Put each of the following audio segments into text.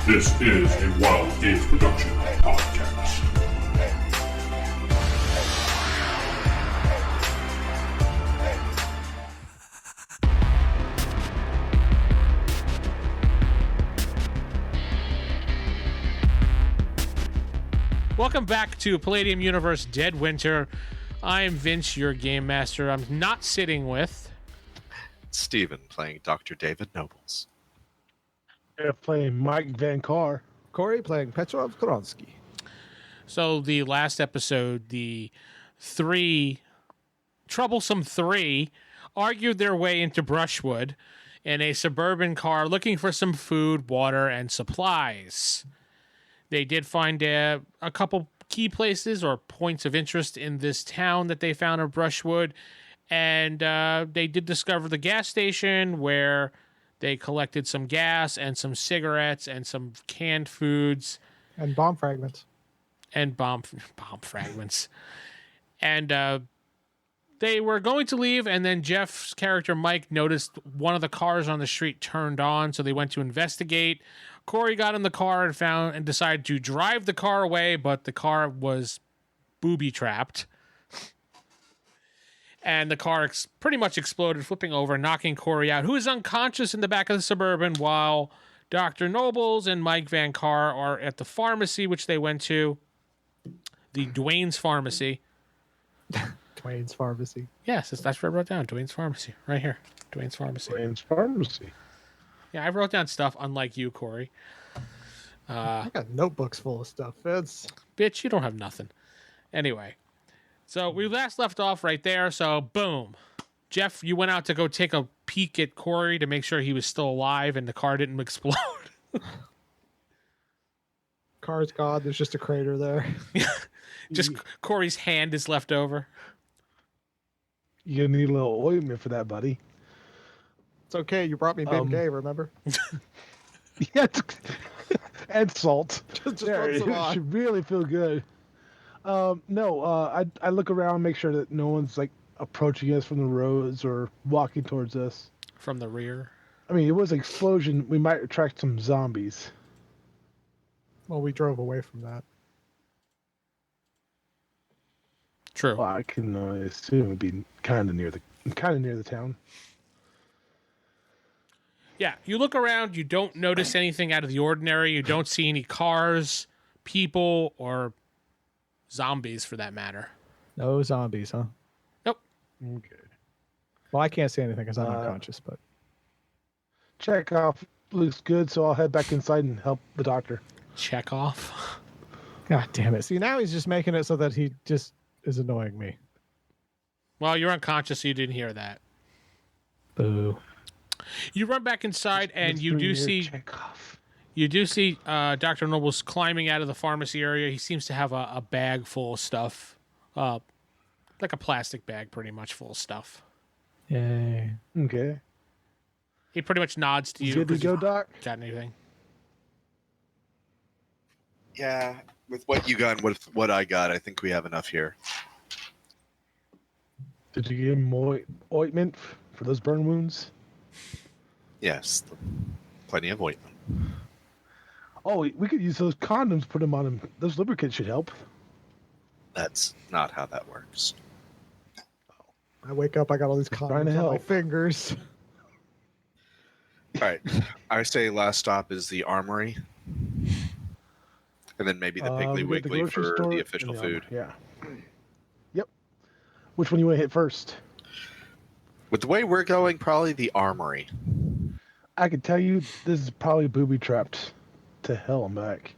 This is a Wild Games Production podcast. Welcome back to Palladium Universe DeadWinter. I'm Vince, your game master. I'm not sitting with Steven playing Dr. David Nobles. Playing Mike Vancarr. Corey playing Petrov Kransky. So the last episode, the troublesome three argued their way into Brushwood in a suburban car looking for some food, water, and supplies. They did find a couple key places or points of interest in this town that they found in Brushwood, and they did discover the gas station where they collected some gas and some cigarettes and some canned foods. And bomb fragments. And bomb fragments. And they were going to leave, and then Geoff's character, Mike, noticed one of the cars on the street turned on, so they went to investigate. Corey got in the car and decided to drive the car away, but the car was booby-trapped. And the car pretty much exploded, flipping over, knocking Corey out, who is unconscious in the back of the Suburban, while Dr. Nobles and Mike Vancarr are at the pharmacy, which they went to. The Dwayne's Pharmacy. Dwayne's Pharmacy. Yes, that's what I wrote down. Dwayne's Pharmacy. Right here. Dwayne's Pharmacy. Dwayne's Pharmacy. Yeah, I wrote down stuff unlike you, Corey. I got notebooks full of stuff, Vince. Bitch, you don't have nothing. Anyway. So we last left off right there. So boom. Geoff, you went out to go take a peek at Corey to make sure he was still alive and the car didn't explode. Car's gone. There's just a crater there. Just Corey's hand is left over. You're gonna need a little ointment for that, buddy. It's okay. You brought me Big Gay, remember? Yeah, and salt. Just There, rub some it on. should really feel good. I look around, make sure that no one's like approaching us from the roads or walking towards us. From the rear. I mean, it was an explosion. We might attract some zombies. Well, we drove away from that. True. Well, I can assume it'd be kind of near the town. Yeah, you look around, you don't notice anything out of the ordinary. You don't see any cars, people, or zombies for that matter. No zombies, huh? Nope. Okay. Well, I can't see anything because I'm unconscious, but Check off looks good, so I'll head back inside and help the doctor. Check off. God damn it. See, now he's just making it so that he just is annoying me. Well, you're unconscious, so you didn't hear that. Boo. You run back inside, and you do see Chekhov. Dr. Nobles climbing out of the pharmacy area. He seems to have a bag full of stuff, like a plastic bag, pretty much full of stuff. Yay. Okay. He pretty much nods to you. Good to 'cause go, you Doc? got anything? Yeah, with what you got and with what I got, I think we have enough here. Did you give him ointment for those burn wounds? Yes, plenty of ointment. Oh, we could use those condoms, put them on him. Those lubricants should help. That's not how that works. I wake up, I got all these trying condoms to on my help. fingers. All right, I say last stop is the armory. And then maybe the Piggly We got the Wiggly grocery for store the and official the food. armor. Yeah. Yep. Which one you want to hit first? With the way we're going, probably the armory. I can tell you this is probably booby trapped to hell and back.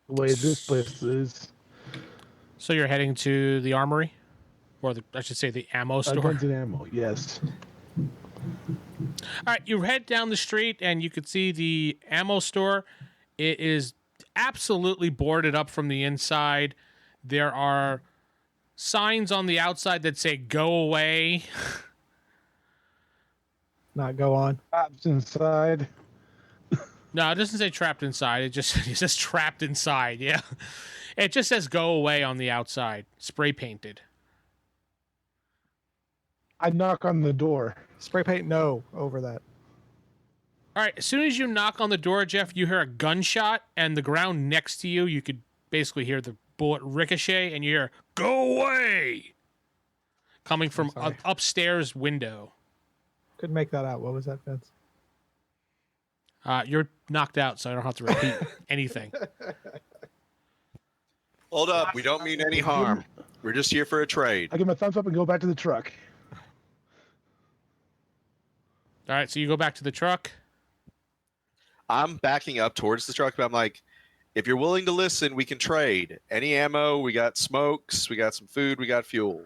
The way this place is. So you're heading to the armory? Or I should say the ammo store? Guns and ammo, yes. All right, you head down the street and you can see the ammo store. It is absolutely boarded up from the inside. There are signs on the outside that say "Go away." Not go on. Trapped inside. No, it doesn't say trapped inside. It says trapped inside. Yeah, it just says "Go away" on the outside, spray painted. I knock on the door. Spray paint no over that. All right, as soon as you knock on the door, Geoff, you hear a gunshot, and the ground next to you, you could basically hear the bullet ricochet, and you hear, "Go away!" coming from sorry. upstairs window. Couldn't make that out. What was that, Vince? You're knocked out, so I don't have to repeat anything. Hold up. We don't mean any harm. We're just here for a trade. I give him a thumbs up and go back to the truck. All right, so you go back to the truck. I'm backing up towards the truck, but I'm like, if you're willing to listen, we can trade. Any ammo, we got smokes, we got some food, we got fuel.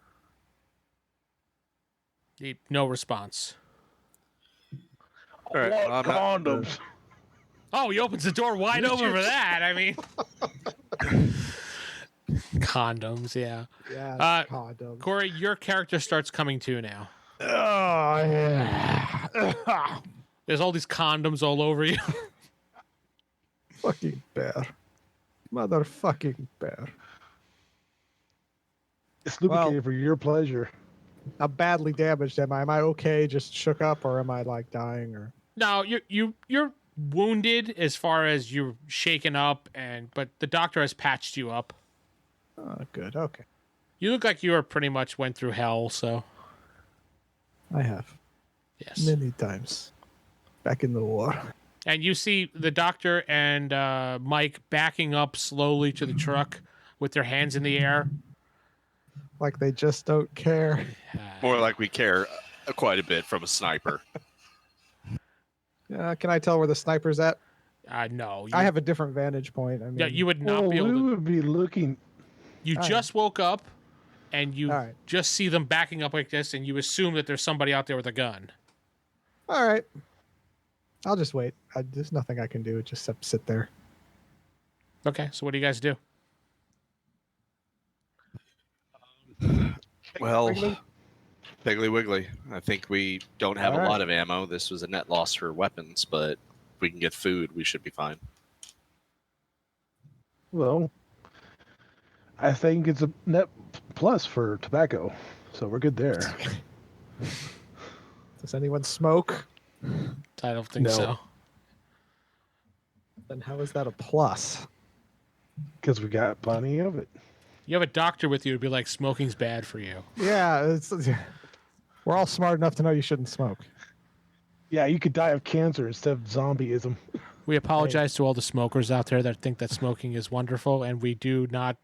No response. All right. What condoms? Oh, he opens the door wide open for that. I mean, condoms, yeah. Yeah, condom. Corey, your character starts coming to now. Oh, yeah. There's all these condoms all over you. Fucking bear. Motherfucking bear. It's lubricated for your pleasure. How badly damaged am I? Am I okay, just shook up, or am I like dying? Or No, you're wounded as far as you're shaken up, but the doctor has patched you up. oh, good. Okay, You look like you are pretty much went through hell. So I have yes, many times back in the war. and you see the doctor and Mike backing up slowly to the truck with their hands in the air. Like they just don't care. More like we care quite a bit from a sniper. Can I tell where the sniper's at? No, I have a different vantage point. I mean, Yeah, you would not Well, be able we to. would be looking. You All just woke up, and you All right. just see them backing up like this, and you assume that there's somebody out there with a gun. All right. I'll just wait. There's nothing I can do. Just sit there. Okay, so what do you guys do? Well, Piggly Wiggly. I think we don't have All a right. lot of ammo. This was a net loss for weapons, but if we can get food, we should be fine. Well, I think it's a net plus for tobacco, so we're good there. Does anyone smoke? I don't think No. so. Then how is that a plus? Because we got plenty of it. You have a doctor with you who'd be like, smoking's bad for you. Yeah, we're all smart enough to know you shouldn't smoke. Yeah, you could die of cancer instead of zombieism. We apologize to all the smokers out there that think that smoking is wonderful, and we do not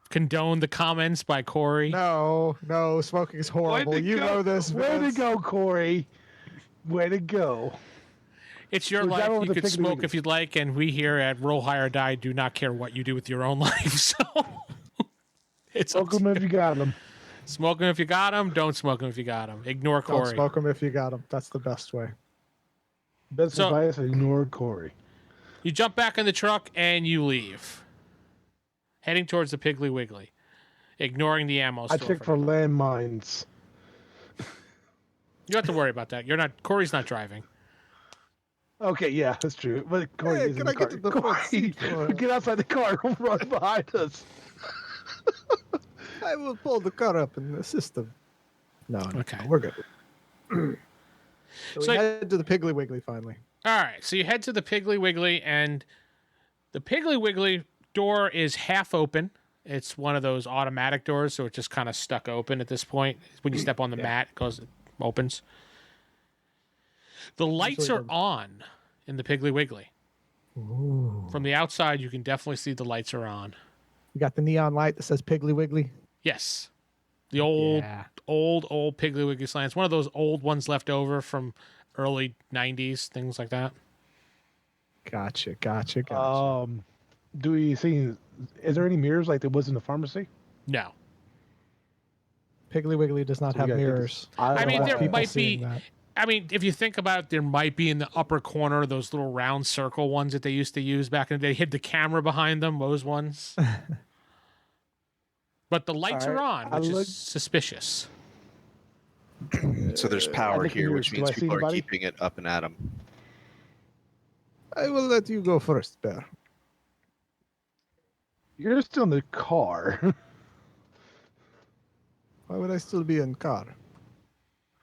condone the comments by Corey. No, smoking is horrible. You know this. Way to Vince. go, Corey. Way to go. It's your Was that life. over You the could Piggly smoke Wiggly? if you'd like, and we here at Roll High or Die do not care what you do with your own life. So it's up Smoke to them if you got them. Smoke them if you got them. Don't smoke them if you got them. Ignore Don't Corey. smoke them if you got them. That's the best way. Best So- advice, ignore Corey. You jump back in the truck and you leave, heading towards the Piggly Wiggly, ignoring the ammo I store. check for landmines. You don't have to worry about that. You're not. Corey's not driving. Okay, yeah, that's true. But Corey Hey, is in can the I car. get to the front Corey, seat for- get outside the car. Don't run behind us. I will pull the car up in the system. No, Okay. we're good. So So- we head to the Piggly Wiggly finally. All right, so you head to the Piggly Wiggly, and the Piggly Wiggly door is half open. It's one of those automatic doors, so it's just kind of stuck open at this point. When you step on the mat, it opens. The lights are on in the Piggly Wiggly. Ooh. From the outside, you can definitely see the lights are on. We got the neon light that says Piggly Wiggly. Yes. The old Yeah. old Piggly Wiggly signs. One of those old ones left over from early 90s, things like that. Gotcha. Do we see? Is there any mirrors like there was in the pharmacy? No. Piggly Wiggly does not So we have gotta get mirrors. this- I don't mean, know. there people might seeing be. that. I mean, if you think about it, there might be in the upper corner those little round circle ones that they used to use back in the day. They hid the camera behind them, those ones. But the lights All are right, on, I which look- is suspicious. So there's power think here, mirrors. which Do means I see people are anybody? keeping it up and at 'em. I will let you go first, Bear. You're still in the car. Why would I still be in car?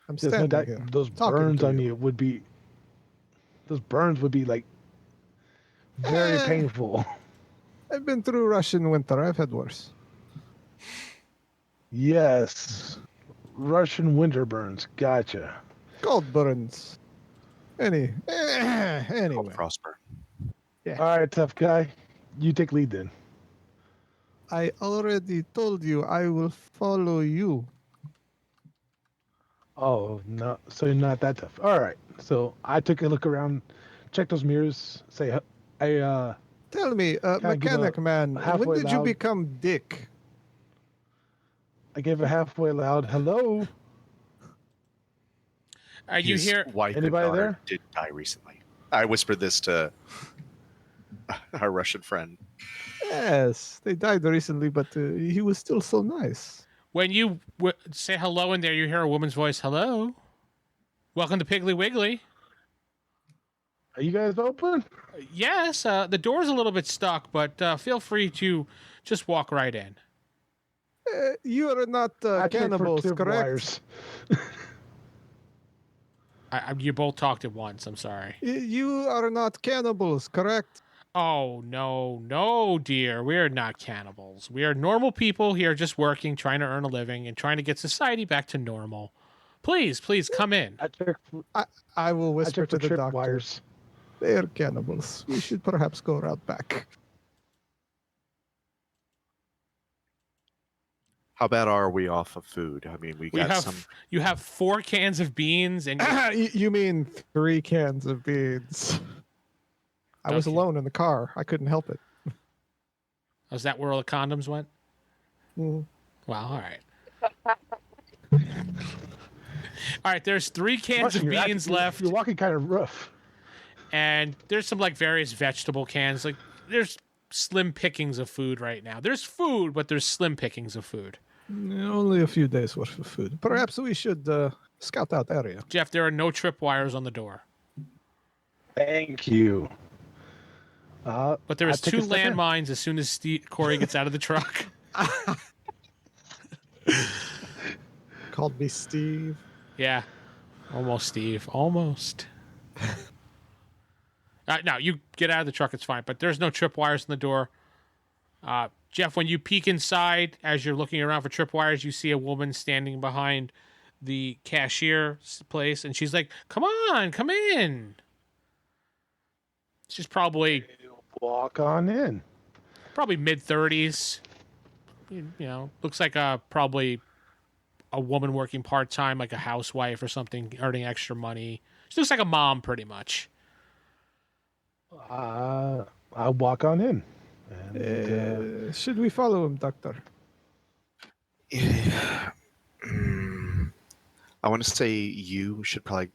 I'm There's no standing doubt here. those talking burns to on you would be. Those burns would be like very Eh. painful. I've been through Russian winter. I've had worse. Yes, Russian winter burns. Gotcha. Cold burns. Anyway. Prosper. Yeah. All right, tough guy. You take lead then. I already told you I will follow you. Oh no, so you're not that tough. All right. So I took a look around, check those mirrors. Say, Tell me, give mechanic a man, when halfway did you loud- become Dick? I gave a halfway loud hello. You His hear? wife and Anybody daughter there? did die recently. I whispered this to our Russian friend. Yes, they died recently, but he was still so nice. When you say hello in there, you hear a woman's voice. Hello. Welcome to Piggly Wiggly. Are you guys open? Yes, the door's a little bit stuck, but feel free to just walk right in. You are not I checked for cannibals, clip correct? wires. You both talked at once. I'm sorry. You are not cannibals, correct? Oh, no, dear. We're not cannibals. We are normal people here just working, trying to earn a living, and trying to get society back to normal. Please come in. I checked. I will I whisper checked to for the trip doctor. wires. They are cannibals. We should perhaps go around back. How bad are we off of food? I mean, we got some. You have 4 cans of beans, and You mean 3 cans of beans? I was Okay. alone in the car. I couldn't help it. is that where all the condoms went? Mm. Wow. All right. All right. There's 3 cans of You're beans acting- left. You're walking kind of rough. And there's some like various vegetable cans. Like there's slim pickings of food right now. There's food, but there's slim pickings of food. Only a few days worth of food. Perhaps we should scout out the area. Jeff, there are no tripwires on the door, Thank you. but there I is take 2 a step in. landmines as soon as Corey gets out of the truck. Called me Steve. Yeah, almost, Steve. Almost. No, you get out of the truck. It's fine. But there's no tripwires in the door. Jeff, when you peek inside, as you're looking around for tripwires, you see a woman standing behind the cashier place, and she's like, "Come on, come in." She's probably Walk on in. mid-30s. You know, looks like probably a woman working part-time, like a housewife or something, earning extra money. She looks like a mom, pretty much. I walk on in. And, Should we follow him, Doctor? I want to say you should probably.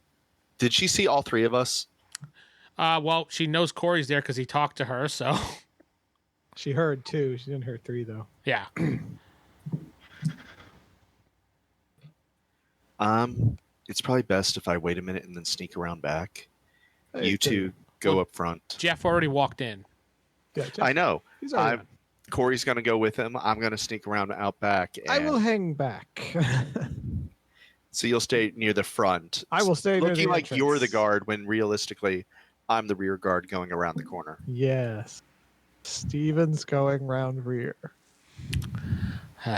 Did she see all 3 of us? Well, she knows Corey's there because he talked to her, so She heard 2. She didn't hear 3, though. yeah. It's probably best if I wait a minute and then sneak around back. Hey, You 2 go Well, up front. Jeff already walked in. Yeah, Jeff, I know. he's already Corey's going to go with him. I'm going to sneak around out back. I and- will hang back. So you'll stay near the front. I will stay near looking the like you're the entrance. guard when realistically I'm the rear guard going around the corner. Yes. Steven's going round rear. All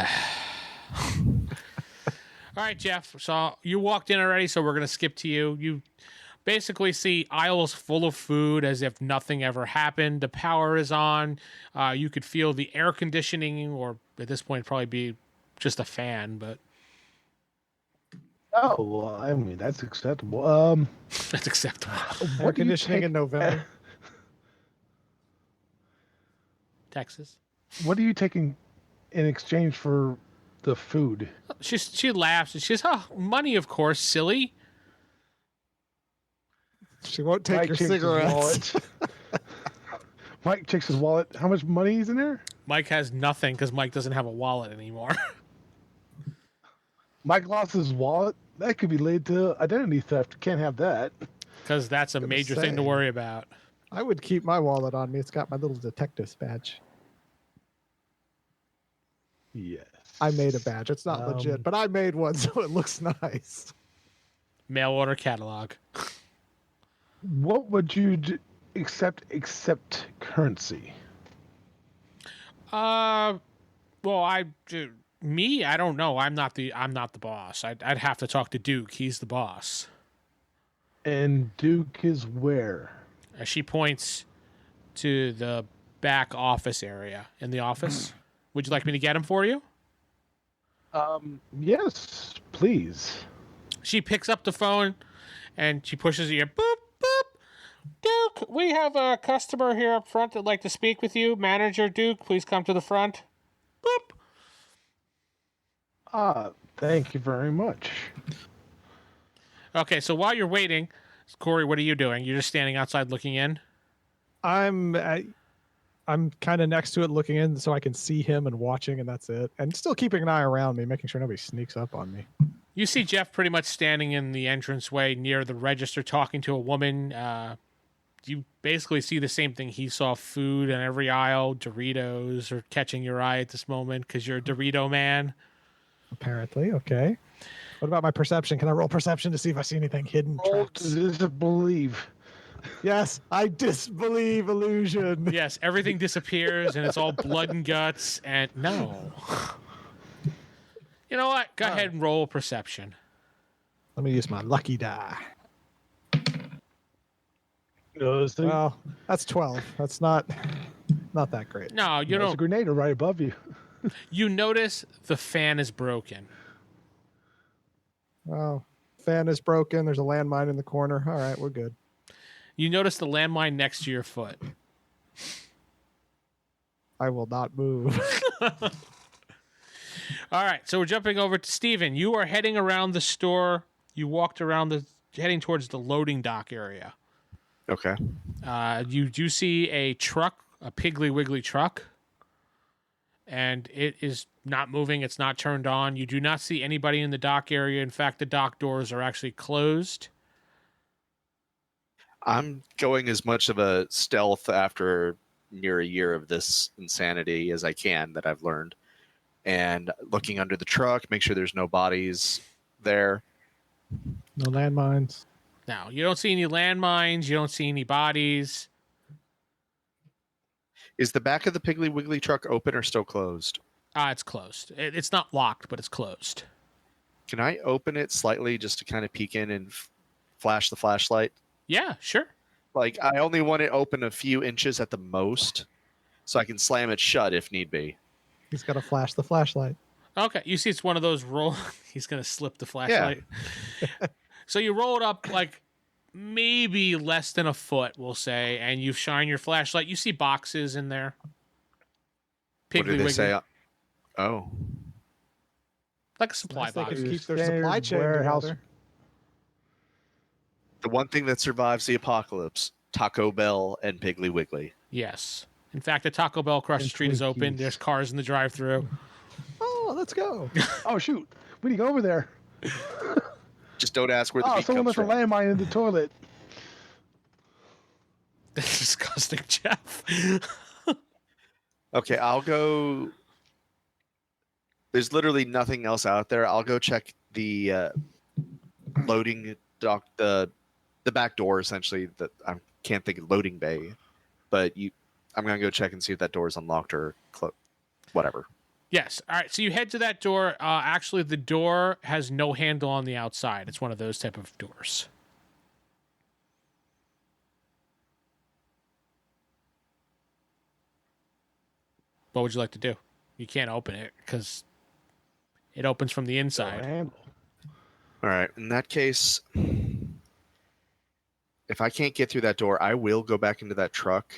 right, Jeff. So you walked in already, so we're going to skip to you. You basically see aisles full of food as if nothing ever happened. The power is on. You could feel the air conditioning, or at this point, probably be just a fan, but oh, well, I mean, that's acceptable. that's acceptable. Air What do you conditioning take- in November. Texas. What are you taking in exchange for the food? She laughs and she says, "Oh, money, of course, silly." She won't take Mike your checks his cigarettes. wallet. Mike checks his wallet. How much money is in there? Mike has nothing because Mike doesn't have a wallet anymore. Mike lost his wallet. That could be laid to identity theft. Can't have that. Because that's a Gonna major thing to say. worry about. I would keep my wallet on me. It's got my little detective's badge. Yes. I made a badge. It's not Um, legit, but I made one, so it looks nice. Mail order catalog. What would you accept currency? Well, I don't know. I'm not the boss. I'd have to talk to Duke. He's the boss. And Duke is where? She points to the back office area in the office. Would you like me to get him for you? Yes, please. She picks up the phone and she pushes you. Boop, boop. Duke, we have a customer here up front that'd like to speak with you. Manager Duke, please come to the front. Boop. Thank you very much. Okay, so while you're waiting, Corey, what are you doing? You're just standing outside looking in? I'm kind of next to it looking in so I can see him and watching, and that's it. And still keeping an eye around me, making sure nobody sneaks up on me. You see Geoff pretty much standing in the entranceway near the register talking to a woman. You basically see the same thing he saw: food in every aisle. Doritos are catching your eye at this moment because you're a Dorito man. Apparently, okay. What about my perception? Can I roll perception to see if I see anything hidden? Roll Traps? to disbelieve. Yes, I disbelieve illusion. Yes, everything disappears and it's all blood and guts. And no. You know what? Go ahead and roll perception. Let me use my lucky die. There's Well, that's 12. That's not that great. No, you a don't. grenade right above you. You notice the fan is broken. Well, fan is broken. There's a landmine in the corner. All right, we're good. You notice the landmine next to your foot. I will not move. All right, so we're jumping over to Steven. You are heading around the store. You walked around heading towards the loading dock area. Okay. You do see a truck, a Piggly Wiggly truck, and it is not moving. It's not turned on. You do not see anybody in the dock area. In fact, the dock doors are actually closed. I'm going as much of a stealth after near a year of this insanity as I can that I've learned. And looking under the truck, make sure there's no bodies there. No landmines. Now, you don't see any landmines. You don't see any bodies. Is the back of the Piggly Wiggly truck open or still closed? It's closed. It's not locked, but it's closed. Can I open it slightly just to kind of peek in and flash the flashlight? Yeah, sure. Like, I only want it open a few inches at the most, so I can slam it shut if need be. He's got to flash the flashlight. Okay, you see it's one of those roll. He's going to slip the flashlight. Yeah. So you roll it up like maybe less than a foot, we'll say, and you shine your flashlight. You see boxes in there. Piggly What did they Wiggly. say? Oh. Like a supply Nice they box. can keep their Standard supply chain warehouse. together. The one thing that survives the apocalypse, Taco Bell and Piggly Wiggly. Yes. In fact, the Taco Bell across the And street is open. Twinkies. There's cars in the drive-thru. Oh, let's go. Oh shoot! We need to go over there. Just don't ask where the Oh, meat someone comes left a from. landmine in the toilet. That's disgusting, Geoff. Okay, I'll go. There's literally nothing else out there. I'll go check the loading dock, the back door, essentially. That I can't think of loading bay, but I'm gonna go check and see if that door is unlocked or whatever. Yes. All right. So you head to that door. Actually, the door has no handle on the outside. It's one of those type of doors. What would you like to do? You can't open it because it opens from the inside. Handle. All right. In that case, if I can't get through that door, I will go back into that truck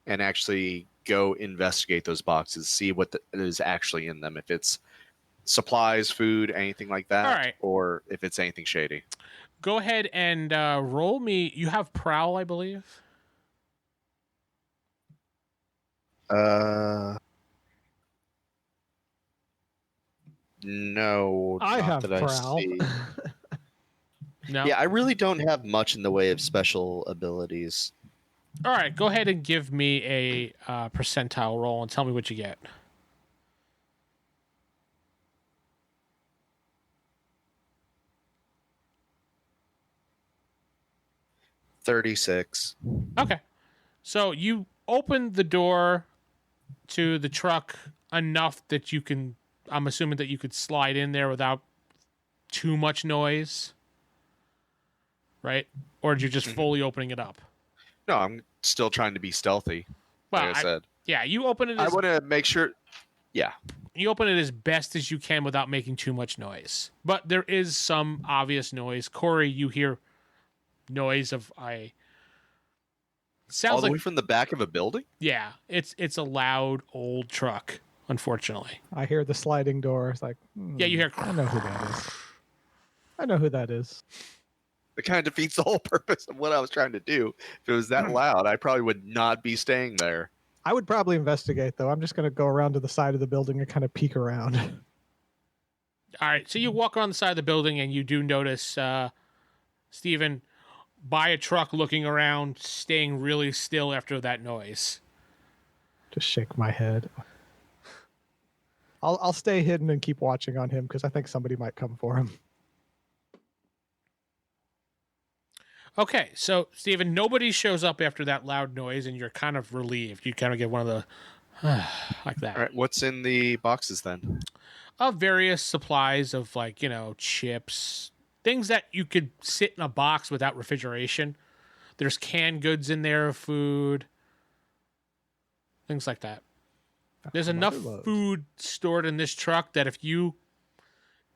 and actually go investigate those boxes, see what is actually in them. If it's supplies, food, anything like that, All right. or if it's anything shady. Go ahead and roll me. You have Prowl, I believe. No, I not have that I Prowl. see. No. Yeah, I really don't have much in the way of special abilities. All right. Go ahead and give me a percentile roll and tell me what you get. 36. Okay. So you open the door to the truck enough that you can, I'm assuming that you could slide in there without too much noise, right? Or did you just fully opening it up? No, I'm still trying to be stealthy. Well, Like I said, yeah, you open it. I As, want to make sure. Yeah, you open it as best as you can without making too much noise. But there is some obvious noise. Corey, you hear noise of a. Sounds all the like way from the back of a building. yeah, it's a loud old truck. Unfortunately, I hear the sliding door. It's like, yeah, you hear. I know who that is. I know who that is. It kind of defeats the whole purpose of what I was trying to do. If it was that loud, I probably would not be staying there. I would probably investigate, though. I'm just going to go around to the side of the building and kind of peek around. All right, so you walk on the side of the building and you do notice Stephen by a truck looking around, staying really still after that noise. Just shake my head. I'll stay hidden and keep watching on him because I think somebody might come for him. Okay, so Stephen, nobody shows up after that loud noise, and you're kind of relieved. You kind of get one of the like that. All right, what's in the boxes then? Of various supplies of like chips, things that you could sit in a box without refrigeration. There's canned goods in there, food, things like that. There's enough food stored in this truck that if you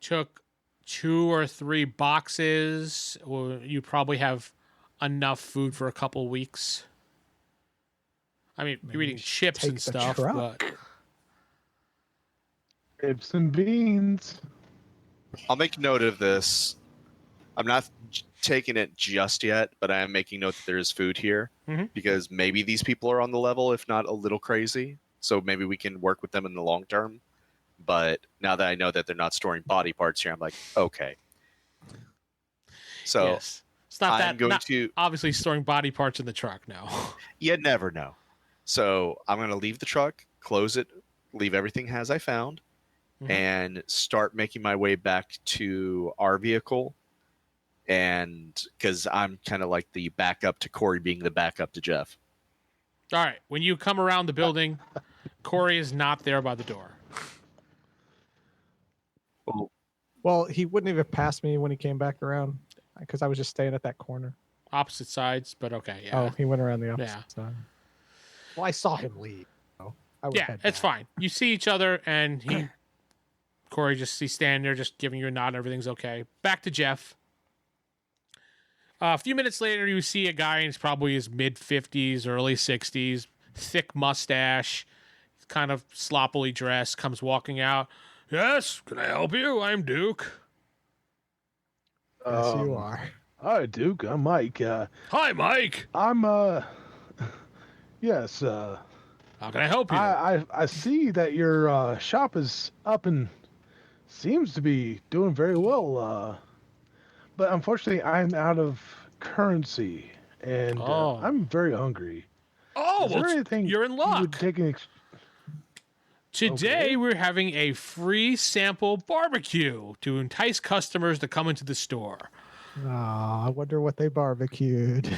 took 2 or 3 boxes, you probably have enough food for a couple weeks. I mean, you're eating chips and stuff, but Chips and beans. I'll make note of this. I'm not taking it just yet, but I am making note that there is food here because maybe these people are on the level, if not a little crazy. So maybe we can work with them in the long term. But now that I know that they're not storing body parts here, I'm like, okay. So yes. It's not I'm going to obviously storing body parts in the truck now. You never know. So I'm going to leave the truck, close it, leave everything as I found, and start making my way back to our vehicle. And because I'm kind of like the backup to Corey being the backup to Geoff. All right. When you come around the building, Corey is not there by the door. Well, he wouldn't even pass me when he came back around because I was just staying at that corner. Opposite sides, but okay. Yeah. Oh, he went around the opposite side. Well, I saw him leave. So yeah, it's fine. You see each other, and Corey he's standing there just giving you a nod. Everything's okay. Back to Geoff. A few minutes later, you see a guy in probably his mid-50s, early 60s, thick mustache, kind of sloppily dressed, comes walking out. Yes, can I help you? I'm Duke. Yes, you are. Hi, Duke. I'm Mike. Hi, Mike. I'm yes. How can I help you? I see that your shop is up and seems to be doing very well. But unfortunately, I'm out of currency and I'm very hungry. Oh, is there anything you're in you luck. would take an Today, we're having a free sample barbecue to entice customers to come into the store. I wonder what they barbecued.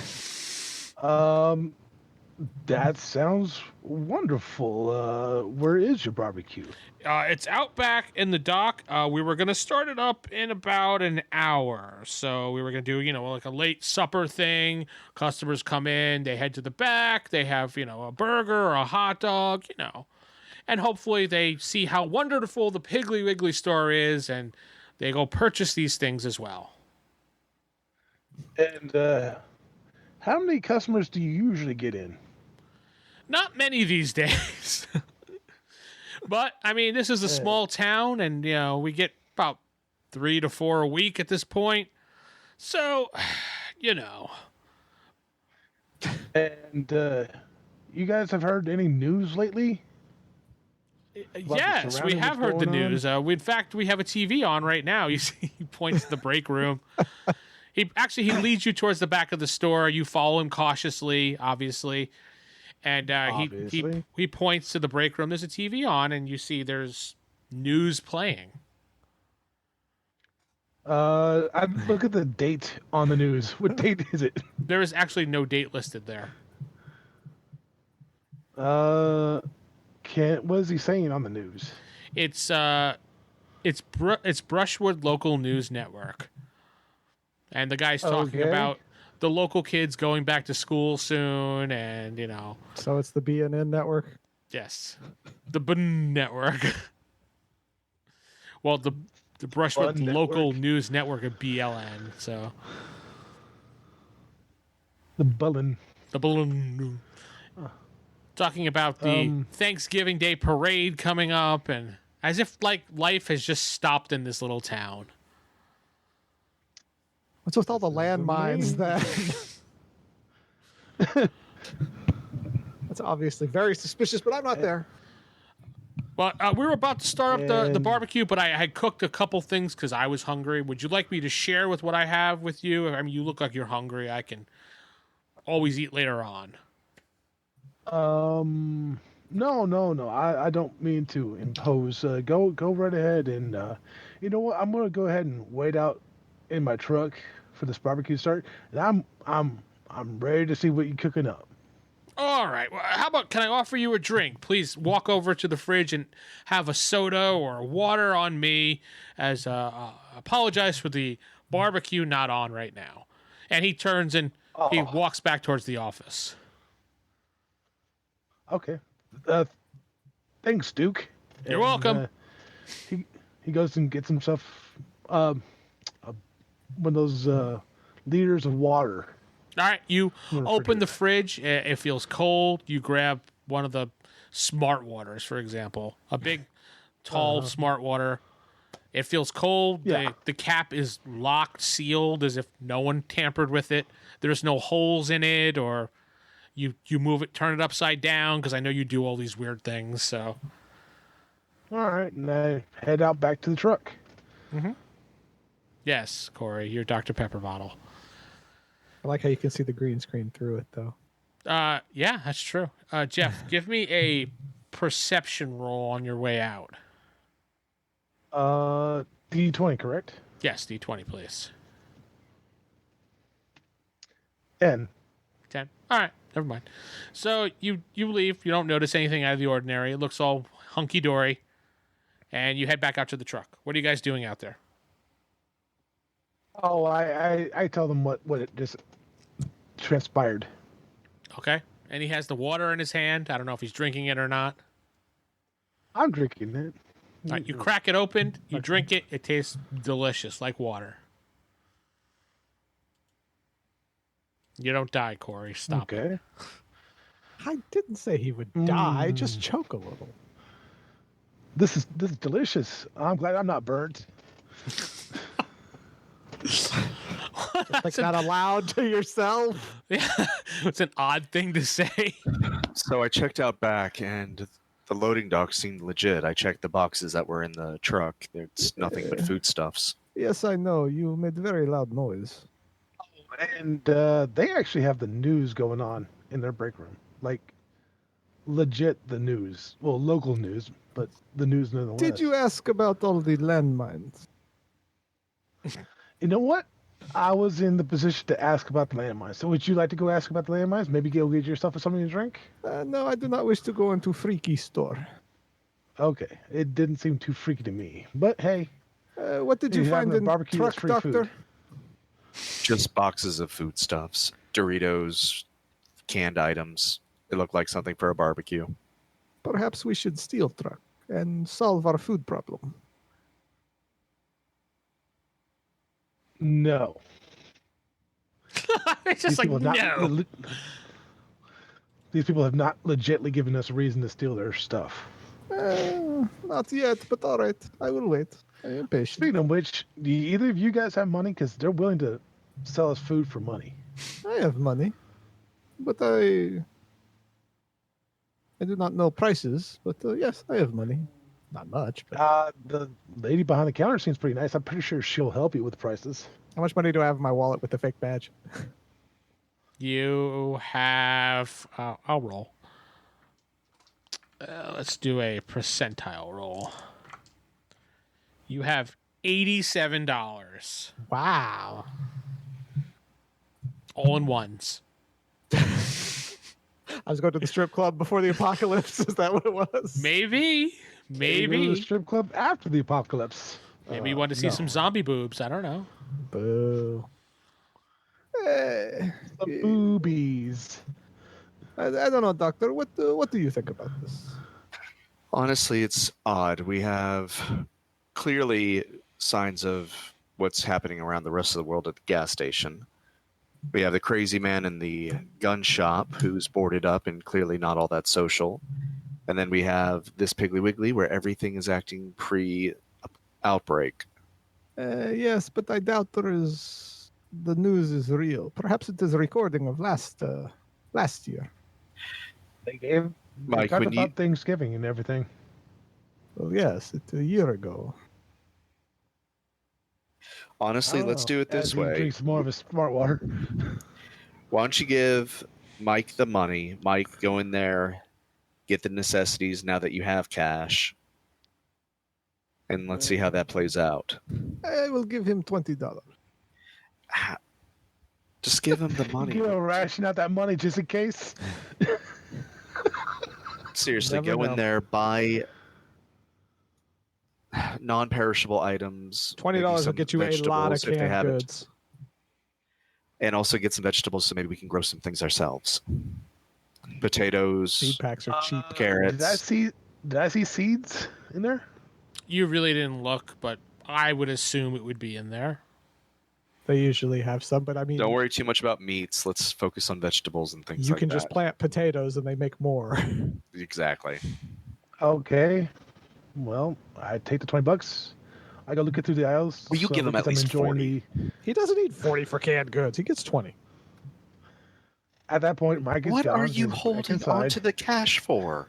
That sounds wonderful. Where is your barbecue? It's out back in the dock. We were going to start it up in about an hour. So we were going to do, like a late supper thing. Customers come in, they head to the back. They have, a burger or a hot dog, And hopefully they see how wonderful the Piggly Wiggly store is, and they go purchase these things as well. And how many customers do you usually get in? Not many these days. But, I mean, this is a small town, and, we get about 3 to 4 a week at this point. So, And you guys have heard any news lately? Yes, we have heard the news. In fact, we have a TV on right now. You see, he points to the break room. He leads you towards the back of the store. You follow him cautiously, obviously, and he points to the break room. There's a TV on, and you see there's news playing. I look at the date on the news. What date is it? There is actually no date listed there. What is he saying on the news? It's Brushwood Local News Network, and the guy's talking Okay. about the local kids going back to school soon, and So it's the BNN network. yes, the BN network. Well, the Brushwood Bun Local Network. News Network of BLN. So The Bullen. the balloon. Talking about the Thanksgiving Day parade coming up, and as if like life has just stopped in this little town. What's with all the landmines that? That's obviously very suspicious, but I'm not there. But we were about to start up the And- barbecue, but I had cooked a couple things because I was hungry. Would you like me to share with what I have with you? I mean, you look like you're hungry. I can always eat later on. No. I don't mean to impose. Go right ahead, and you know what? I'm gonna go ahead and wait out in my truck for this barbecue to start. And I'm ready to see what you're cooking up. All right. Well, how about can I offer you a drink? Please walk over to the fridge and have a soda or a water on me. As apologize for the barbecue not on right now. And he turns and he walks back towards the office. Okay. Thanks, Duke. You're And, welcome. He goes and gets himself one of those liters of water. All right, you Little open the fridge. It feels cold. You grab one of the Smart Waters, for example, a big, tall Smart Water. It feels cold. Yeah. The cap is locked, sealed, as if no one tampered with it. There's no holes in it, or you move it, turn it upside down, because I know you do all these weird things. So All right, and I head out back to the truck. yes, Corey, your Dr. Pepper bottle. I like how you can see the green screen through it, though. Yeah, that's true. Geoff, give me a perception roll on your way out. D20, correct? Yes, D20, please. 10. 10. All right, never mind. So you leave. You don't notice anything out of the ordinary. It looks all hunky dory, and you head back out to the truck. What are you guys doing out there? Oh, I tell them what it just transpired. Okay. And he has the water in his hand. I don't know if he's drinking it or not. I'm drinking it. All right, you crack it open. You drink it. It tastes delicious, like water. You don't die, Corey. Stop. Okay. I didn't say he would die. Just choke a little. This is delicious. I'm glad I'm not burnt. Like not allowed to yourself. Yeah, it's an odd thing to say. So I checked out back, and the loading dock seemed legit. I checked the boxes that were in the truck. It's nothing but foodstuffs. Yes, I know. You made very loud noise. And they actually have the news going on in their break room. Like, legit the news. Well, local news, but the news nonetheless. Did you ask about all the landmines? You know what? I was in the position to ask about the landmines. So would you like to go ask about the landmines? Maybe go get yourself something to drink? No, I do not wish to go into freaky store. Okay. It didn't seem too freaky to me. But hey, What did you You're find having a in barbecue, truck, that's free doctor? food. Just boxes of foodstuffs, Doritos, canned items. It looked like something for a barbecue. Perhaps we should steal truck and solve our food problem. no. It's just like, people have no. not these people have not legitly given us a reason to steal their stuff. Not yet, but all right. I will wait. I am patient. Speaking of which, do either of you guys have money? Because they're willing to sell us food for money. I have money, but I do not know prices. But yes, I have money. Not much, but The lady behind the counter seems pretty nice. I'm pretty sure she'll help you with prices. how much money do I have in my wallet with the fake badge? You have. I'll roll. Let's do a percentile roll. You have $87. Wow. All in ones. I was going to the strip club before the apocalypse. Is that what it was? Maybe. Go to the Maybe. strip club after the apocalypse. Maybe you want to see no. some zombie boobs. I don't know. Boo. The boobies. I don't know, Doctor. What do you think about this? Honestly, it's odd. We have clearly signs of what's happening around the rest of the world at the gas station. We have the crazy man in the gun shop who's boarded up and clearly not all that social. And then we have this Piggly Wiggly where everything is acting pre-outbreak. Yes, but I doubt the news is real. Perhaps it is a recording of last year. They Mike, talked when about you Thanksgiving and everything. Well, yes, it's a year ago. honestly, let's do it this way. Drink some more of his smart water. Why don't you give Mike the money? Mike, go in there, get the necessities now that you have cash, and let's see how that plays out. I will give him $20. Just give him the money. You know, ration out that money just in case. Seriously, Never go in know. there, buy non-perishable items. $20 maybe will some get you a lot of vegetables if they canned have it, goods. and also get some vegetables so maybe we can grow some things ourselves. Potatoes. Seed packs are cheap. Carrots. Did I see seeds in there? You really didn't look, but I would assume it would be in there. They usually have some, but I mean, Don't worry too much about meats. Let's focus on vegetables and things you like can that. just plant potatoes and they make more. Exactly. Okay. Well, I take the $20. I go looking through the aisles. Well, you give him because at I'm least enjoying 40. He doesn't need 40 for canned goods. He gets 20. At that point, Mike is What gone. are you He's back holding inside. on to the cash for?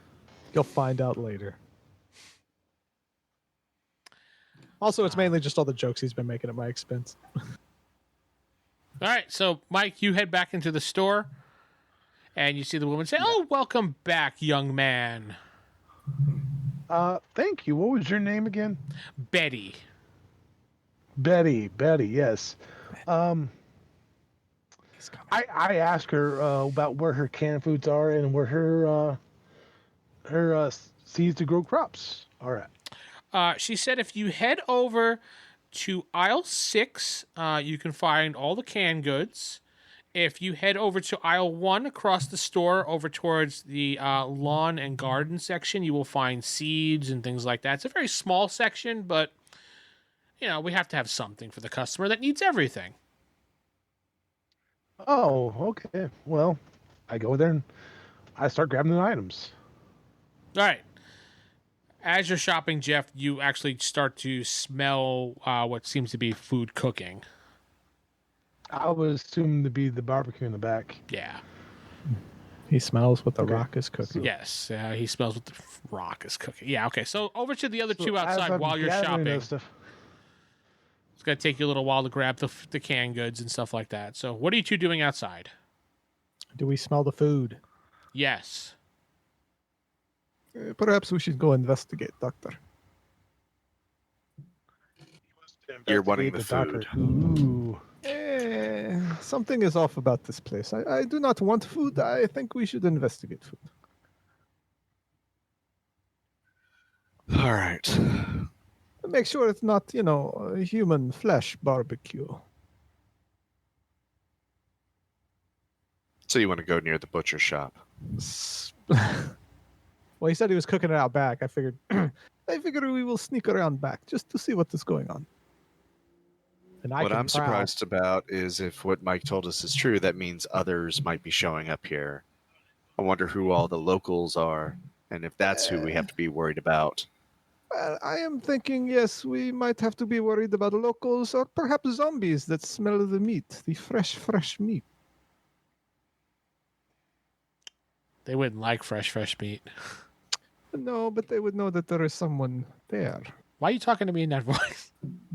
You'll find out later. Also, it's mainly just all the jokes he's been making at my expense. All right, so Mike, you head back into the store, and you see the woman say, "Oh, welcome back, young man." Thank you. What was your name again? Betty. Betty, yes. I asked her about where her canned foods are and where her seeds to grow crops are at. She said if you head over to aisle 6, you can find all the canned goods. If you head over to aisle 1 across the store over towards the lawn and garden section, you will find seeds and things like that. It's a very small section, but you know, we have to have something for the customer that needs everything. Oh, okay. Well, I go there and I start grabbing the items. All right. As you're shopping, Geoff, you actually start to smell what seems to be food cooking. I would assume to be the barbecue in the back. Yeah. He smells what the Okay. rock is cooking. Yes. He smells what the rock is cooking. Yeah. Okay. So over to the other two as outside I'm while you're gathering shopping. those stuff- It's going to take you a little while to grab the canned goods and stuff like that. So what are you two doing outside? Do we smell the food? Yes. Perhaps we should go investigate, Doctor. You're wanting the Investigate food. Ooh. Something is off about this place. I do not want food. I think we should investigate food. All right. Make sure it's not, a human flesh barbecue. So you want to go near the butcher shop? Well, he said he was cooking it out back. I figured we will sneak around back just to see what is going on. And What I'm surprised about is if what Mike told us is true, that means others might be showing up here. I wonder who all the locals are, and if that's who we have to be worried about. Well, I am thinking, yes, we might have to be worried about locals or perhaps zombies that smell the meat, the fresh meat. They wouldn't like fresh meat. No, but they would know that there is someone there. Why are you talking to me in that voice?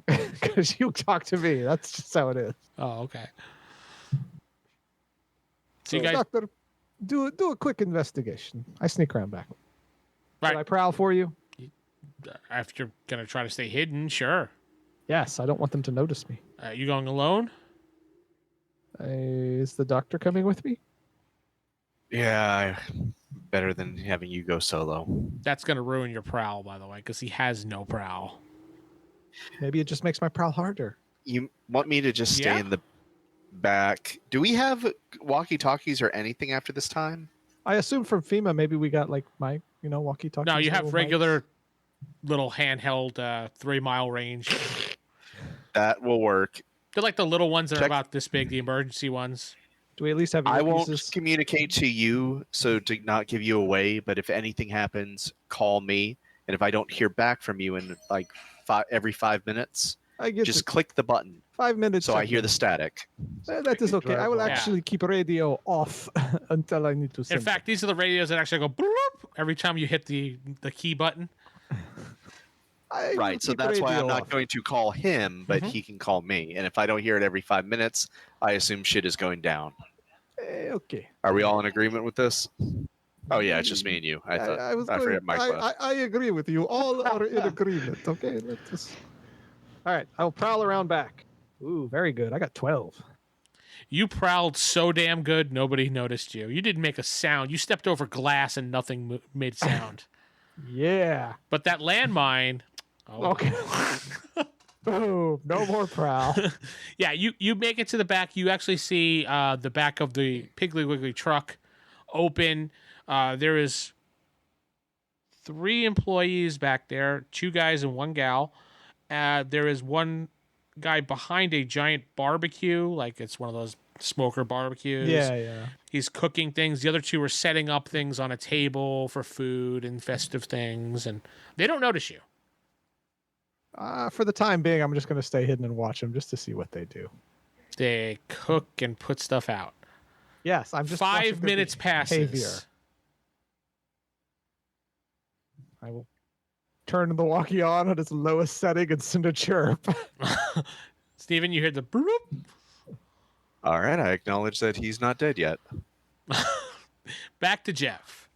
Because you talk to me. That's just how it is. Oh, okay. So you guys, Doctor, do a quick investigation. I sneak around back. Right. Should I prowl for you? if you're going to try to stay hidden, sure. Yes, I don't want them to notice me. You going alone? Is the doctor coming with me? Yeah, better than having you go solo. That's going to ruin your prowl, by the way, because he has no prowl. Maybe it just makes my prowl harder. You want me to just stay Yeah. in the back? Do we have walkie-talkies or anything after this time? I assume from FEMA, maybe we got like mic, walkie-talkies. No, you have little regular mics. little handheld 3-mile range. That will work. They're like the little ones that are Check- about this big, the emergency ones. Do we at least have I won't earpieces? communicate to you, so to not give you away. But if anything happens, call me. And if I don't hear back from you in like every 5 minutes, I get just it. click the button 5 minutes. so I hear the static. That is okay. I will Yeah. actually keep radio off until I need to In send. fact, these are the radios that actually go bloop every time you hit the key button. I will Right, so keep that's why radio I'm not off. going to call him, but he can call me. And if I don't hear it every 5 minutes, I assume shit is going down. Okay. Are we all in agreement with this? Oh yeah, it's just me and you. I thought I, forget Mike left. I agree with you. All are in agreement. Okay, let's just. All right, I'll prowl around back. Ooh, very good. I got 12. You prowled so damn good, nobody noticed you. You didn't make a sound. You stepped over glass and nothing made sound. Yeah. But that landmine. Oh. Okay. Boom. No more prowl. Yeah, you make it to the back. You actually see the back of the Piggly Wiggly truck open. There is 3 employees back there, 2 guys and 1 gal. There is 1 guy behind a giant barbecue, like it's one of those smoker barbecues. Yeah. He's cooking things. The other 2 are setting up things on a table for food and festive things, and they don't notice you. For the time being, I'm just going to stay hidden and watch them just to see what they do. They cook and put stuff out. Yes, I'm just watching 5 their minutes behavior. passes. I will turn the walkie on at its lowest setting and send a chirp. Steven, you hear the bloop. All right, I acknowledge that he's not dead yet. Back to Geoff.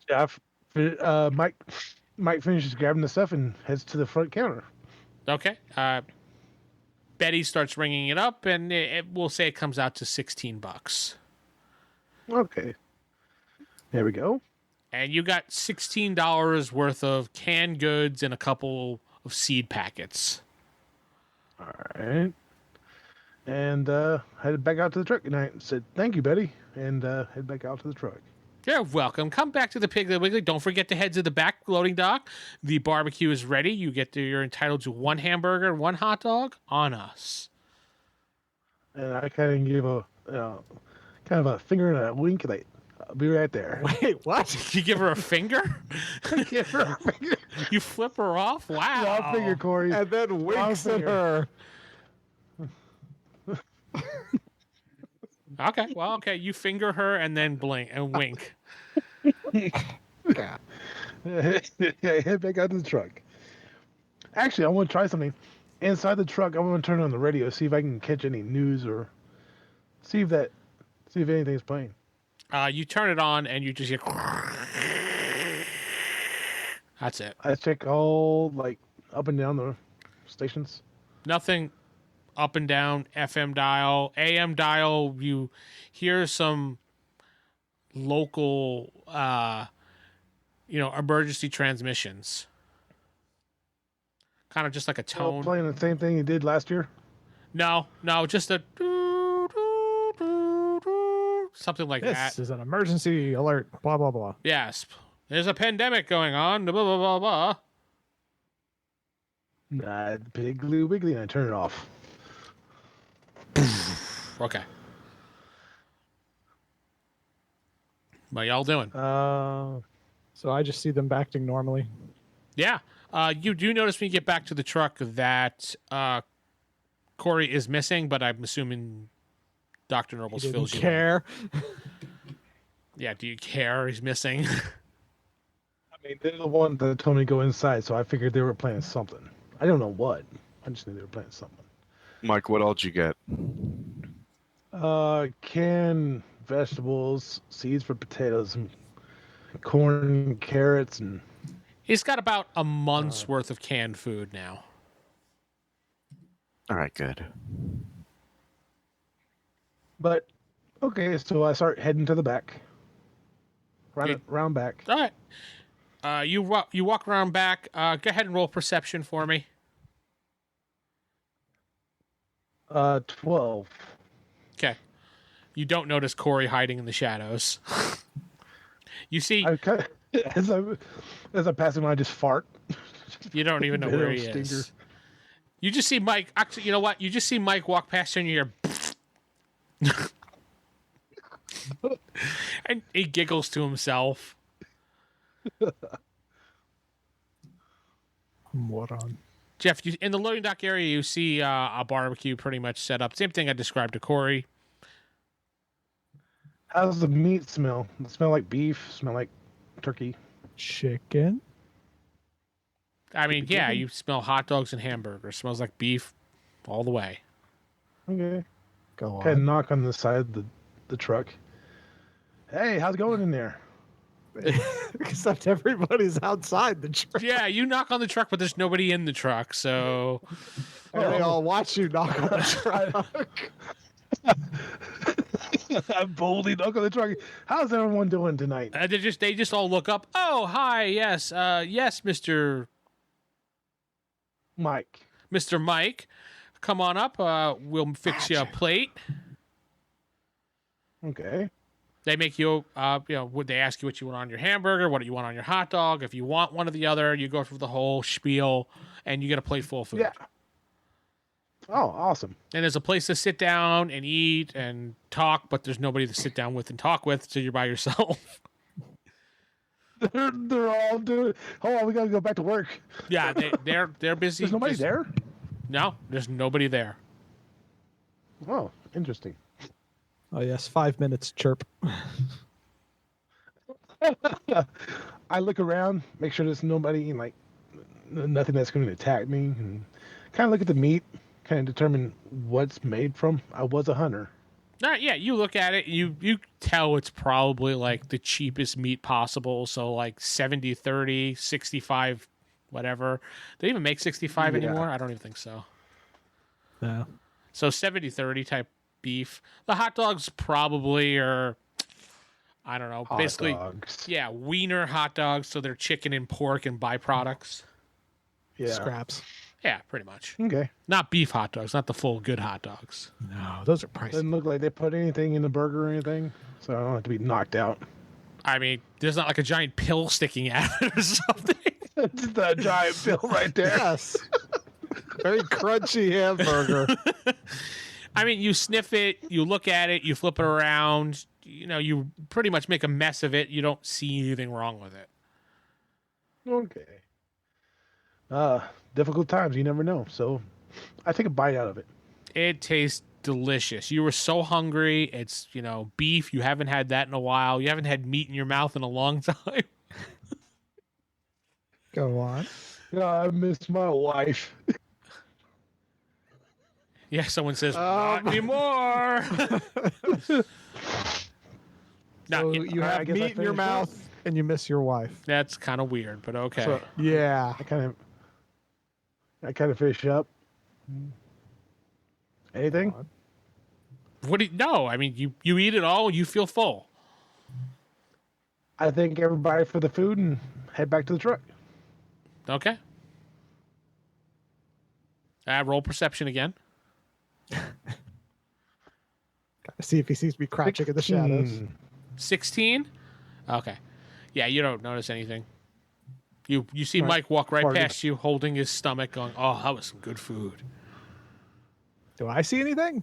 Jeff, Mike finishes grabbing the stuff and heads to the front counter. Okay. Betty starts ringing it up, and we'll say it comes out to $16. Okay. There we go. And you got $16 worth of canned goods and a couple of seed packets. All right. And headed back out to the truck, and I said, "Thank you, Betty," and head back out to the truck. You're welcome. Come back to the Piggly Wiggly. Don't forget to head to the back loading dock. The barbecue is ready. You're entitled to 1 hamburger and 1 hot dog on us. And I kind of give a finger and a wink, like, "I'll be right there." Wait, what? You give her a finger? Give her a finger. You flip her off? Wow. Wrong finger, Corey. And then winks at finger. her. Okay. Well, okay. You finger her and then blink and wink. Yeah. Head back out to the truck. Actually, I want to try something. Inside the truck, I want to turn on the radio, see if I can catch any news or see if anything's playing. You turn it on and you just hear. That's it. I check all like up and down the stations. Nothing up and down, FM dial, AM dial. You hear some local, emergency transmissions. Kind of just like a tone. Playing the same thing you did last year. No, just a something like that. This is an emergency alert. Blah, blah, blah. Yes, there's a pandemic going on. Blah blah blah blah. Piggly Wiggly, and I turn it off. Okay. What y'all doing? So I just see them acting normally. Yeah. You do notice when you get back to the truck that Corey is missing, but I'm assuming Dr. Nobles Didn't fills you in. care. Yeah, do you care he's missing? I mean, they're the one that told me to go inside, so I figured they were playing something. I don't know what. I just knew they were playing something. Mike, what else you get? Canned vegetables, seeds for potatoes, and corn, carrots, and He's got about a month's worth of canned food now. All right, good. But okay, so I start heading to the back. Okay. Round back. All right. You walk around back. Go ahead and roll perception for me. 12. Okay. You don't notice Corey hiding in the shadows. You see, I kind of, as I pass him, I just fart. you don't even know where he is. You just see Mike. Actually, you know what? You just see Mike walk past you and you hear, and he giggles to himself. Moron. Geoff, in the loading dock area, you see a barbecue pretty much set up. Same thing I described to Corey. How's the meat smell? It smell like beef? Smell like turkey? Chicken. I mean, yeah, you smell hot dogs and hamburgers. Smells like beef all the way. Okay. Go Kind of on. knock on the side of the truck. Hey, how's it going in there? Except everybody's outside the truck. Yeah, you knock on the truck, but there's nobody in the truck, so... And they all watch you knock on the truck. I boldly knock on the truck. How's everyone doing tonight? They just all look up. Oh, hi, yes, yes, Mr. Mike. Mike. Come on up. We'll fix you a plate. Okay. They make you, would they ask you what you want on your hamburger, what you want on your hot dog? If you want one or the other, you go through the whole spiel, and you get a plate full of food. Yeah. Oh, awesome. And there's a place to sit down and eat and talk, but there's nobody to sit down with and talk with, so you're by yourself. They're all doing. Hold on, we gotta go back to work. Yeah, they're busy. There's nobody there. No, there's nobody there. Oh, interesting. Oh yes, 5 minutes chirp. I look around, make sure there's nobody, like nothing that's going to attack me, and kind of look at the meat, kind of determine what's made from. I was a hunter. Yeah, you look at it, you tell it's probably like the cheapest meat possible, so like 70-30, 65, whatever. Do they even make 65 anymore? I don't even think so. Yeah. So 70-30 type beef. The hot dogs probably are, I don't know, basically, dogs. yeah, wiener hot dogs, so they're chicken and pork and byproducts. Yeah. Scraps. Yeah, pretty much. Okay. Not beef hot dogs, not the full good hot dogs. No, those are pricey. Doesn't look like they put anything in the burger or anything, so I don't have to be knocked out. I mean, there's not like a giant pill sticking out or something. Just a giant pill right there. Yes. Very crunchy hamburger. I mean, you sniff it, you look at it, you flip it around, you pretty much make a mess of it. You don't see anything wrong with it. Okay. Difficult times, you never know. So I take a bite out of it. It tastes delicious. You were so hungry. It's, beef. You haven't had that in a while. You haven't had meat in your mouth in a long time. Go on. I miss my wife. Yeah, someone says, not anymore. So you I have guess I meat in your finished mouth and you miss your wife. That's kind of weird, but okay. So Yeah. I kind of finish up. Anything? No, I mean, you eat it all, you feel full. I thank everybody for the food and head back to the truck. Okay. Roll perception again. Gotta see if he sees me crouching in the shadows. 16? Okay. Yeah, you don't notice anything. You see Right. Mike walk right Target. past you, holding his stomach, going, oh, that was some good food. Do I see anything?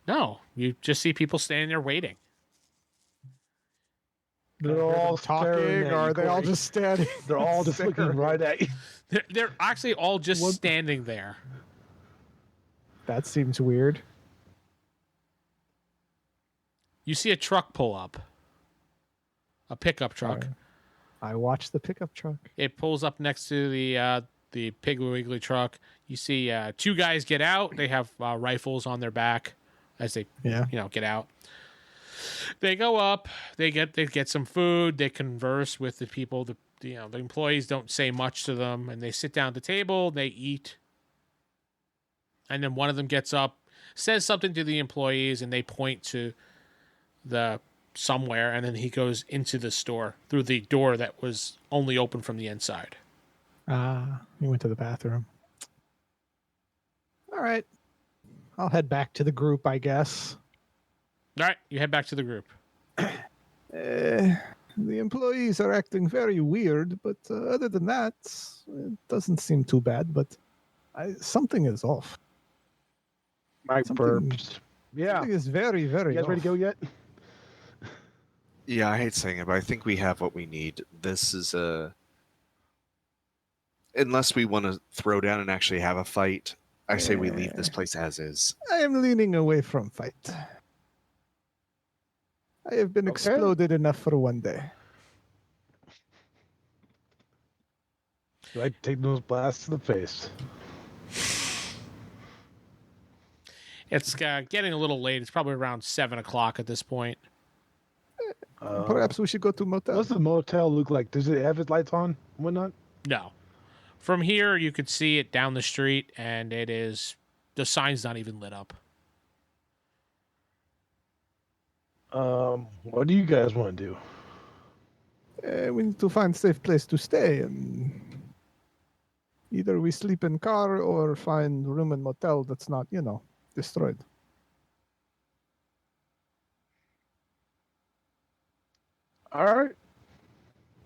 No, you just see people standing there waiting. They're all talking, staring at or you, are they all Corey. just standing? They're all just looking staring? right at you. They're actually all just standing there. That seems weird. You see a truck pull up. A pickup truck. I watched the pickup truck. It pulls up next to the Piggly Wiggly truck. You see two guys get out. They have rifles on their back as they get out. They go up. They get some food. They converse with the people. The employees don't say much to them, and they sit down at the table. They eat, and then one of them gets up. says something to the employees, and they point to the somewhere, and then he goes into the store through the door that was only open from the inside. He went to the bathroom. All right. I'll head back to the group, I guess. All right, you head back to the group. The employees are acting very weird, but other than that, it doesn't seem too bad, but something is off. Mike burps. Yeah. Something is very, very You guys ready to go yet? Yeah, I hate saying it, but I think we have what we need. This is unless we want to throw down and actually have a fight, I say we leave this place as is. I am leaning away from fight. I have been exploded enough for one day. Do I take those blasts to the face? It's getting a little late. It's probably around 7 o'clock at this point. Perhaps we should go to a motel. What's the motel look like? Does it have its lights on? Whatnot? No. From here, you could see it down the street, and the sign's not even lit up. What do you guys want to do? We need to find a safe place to stay, and either we sleep in car or find room in motel that's not, destroyed. All right.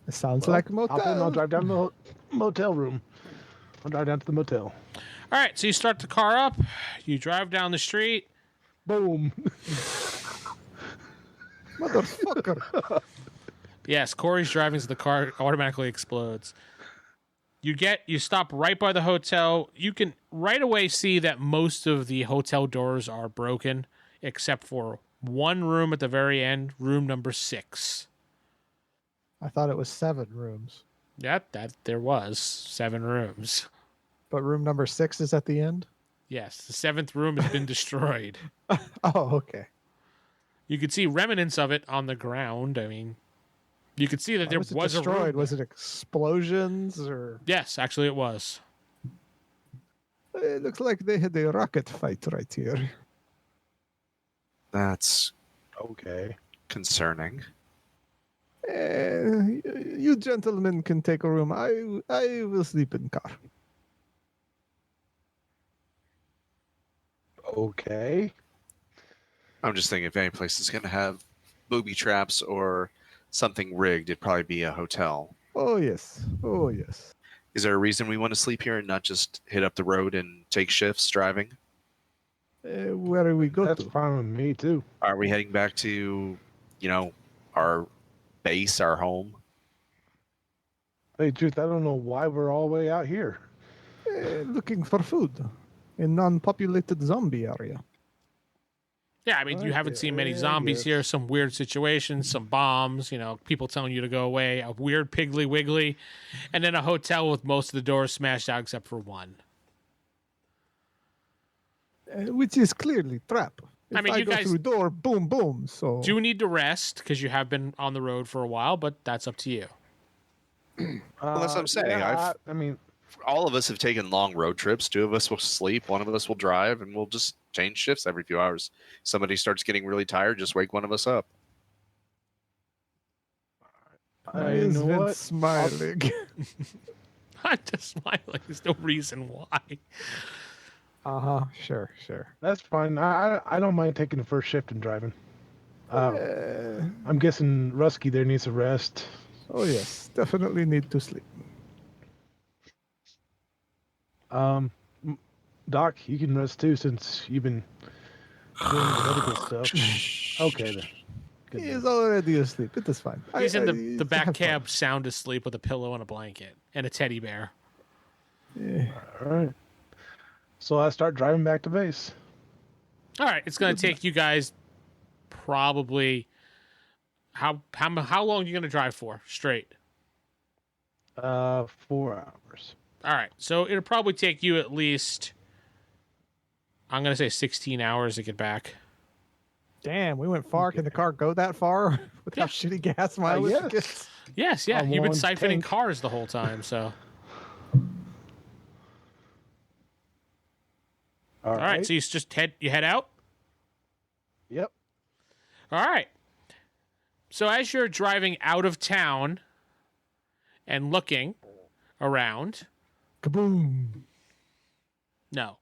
It sounds like a motel. I'll drive down the motel room. I'll drive down to the motel. All right, so you start the car up. You drive down the street. Boom. Motherfucker. Yes, Corey's driving, so the car automatically explodes. You stop right by the hotel. You can right away see that most of the hotel doors are broken, except for one room at the very end, room number 6. I thought it was 7 rooms. That there was 7 rooms. But room number 6 is at the end? Yes, the 7th room has been destroyed. Oh, okay. You could see remnants of it on the ground. I mean, you could see that there was destroyed? a room. Was it explosions or? Yes, actually it was. It looks like they had a rocket fight right here. That's Okay. concerning. You gentlemen can take a room. I will sleep in car. Okay. I'm just thinking if any place is going to have booby traps or something rigged, it'd probably be a hotel. Oh, yes. Oh, yes. Is there a reason we want to sleep here and not just hit up the road and take shifts driving? Where do we go That's to? fine with me, too. Are we heading back to, our base, our home? Hey, truth, I don't know why we're all the way out here. Looking for food in non-populated zombie area. Yeah, I mean, you haven't seen many yeah, zombies yes. here. Some weird situations, some bombs, people telling you to go away, a weird Piggly Wiggly, and then a hotel with most of the doors smashed out except for one. Which is clearly trap. If I mean, you go guys through door, boom, boom. So do need to rest because you have been on the road for a while, but that's up to you. Well, that's what I'm saying. Yeah, I mean, All of us have taken long road trips. 2 of us will sleep. 1 of us will drive, and we'll just change shifts every few hours. Somebody starts getting really tired, just wake one of us up. why you is know Vince what? smiling? I'm just smiling. There's no reason why. Sure. That's fine. I don't mind taking the first shift and driving. I'm guessing Rusky there needs a rest. Oh yes, definitely need to sleep. Doc, you can rest too since you've been doing the medical stuff. Okay then. Good He deal. is already asleep. It is fine. He's in the back have fun. cab, sound asleep with a pillow and a blanket and a teddy bear. Yeah. All right. So I start driving back to base. All right, it's going to take you guys probably how long are you going to drive for straight? 4 hours. All right, so it'll probably take you at least, I'm going to say 16 hours to get back. Damn, we went far. Can the car go that far without shitty gas mileage? yes. it gets? Yes, yeah, On you've been one siphoning tank. cars the whole time, so. All right. So you head out. Yep. All right. So as you're driving out of town and looking around, Kaboom! no,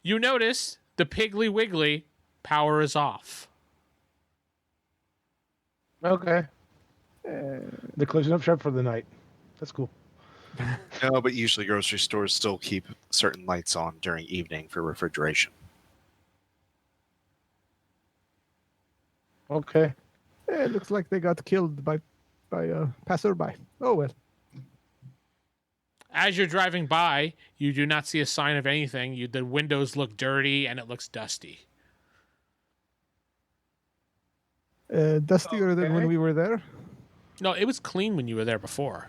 you notice the Piggly Wiggly power is off. Okay. They're closing up shop for the night. That's cool. No, but usually grocery stores still keep certain lights on during evening for refrigeration. Okay. It looks like they got killed by a passerby. Oh well. As you're driving by, you do not see a sign of anything. The windows look dirty and it looks dusty. Dustier than when Okay. we were there. No, it was clean when you were there before.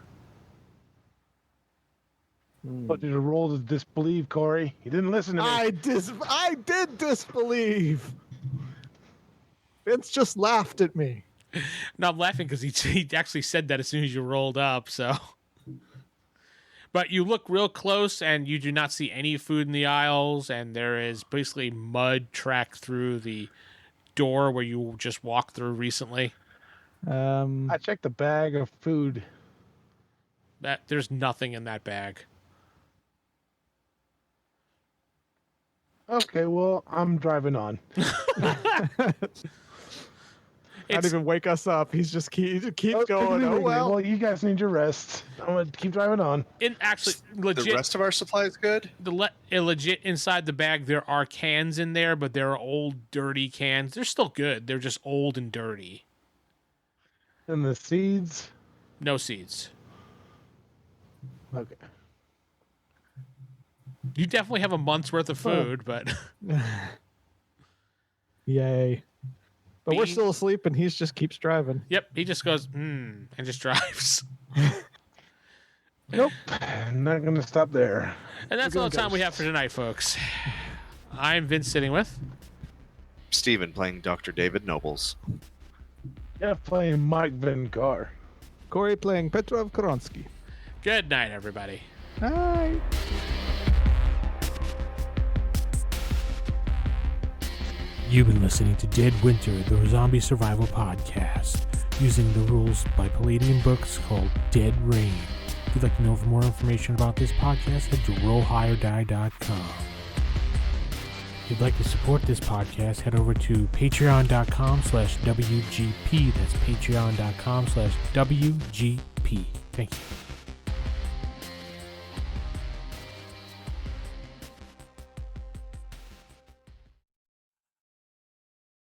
But did you roll to disbelieve, Corey? You didn't listen to me. I did disbelieve. Vince just laughed at me. No, I'm laughing because he actually said that as soon as you rolled up. So, but you look real close and you do not see any food in the aisles, and there is basically mud tracked through the door where you just walked through recently. I checked the bag of food. There's nothing in that bag. Okay, well, I'm driving on. Not even wake us up. He just keeps Oh, going. Piggly Oh Wiggly. well. You guys need your rest. I'm gonna keep driving on. Actually, The legit. rest of our supplies good? Legit inside the bag, there are cans in there, but they're old, dirty cans. They're still good. They're just old and dirty. And the seeds. No seeds. Okay. You definitely have a month's worth of food, but Yay. But we're Bean- still asleep, and he just keeps driving. yep, he just goes, and just drives. Nope. I'm not gonna stop there. And that's all the time we have for tonight, folks. I'm Vince sitting with. Steven playing Dr. David Nobles. Yeah, playing Mike Vancarr. Corey playing Petrov Kransky. Good night, everybody. Hi. You've been listening to DeadWinter, the zombie survival podcast, using the rules by Palladium books called Dead Rain. If you'd like to know more information about this podcast, head to rollhighordie.com. If you'd like to support this podcast, head over to patreon.com/WGP. That's patreon.com/WGP. Thank you.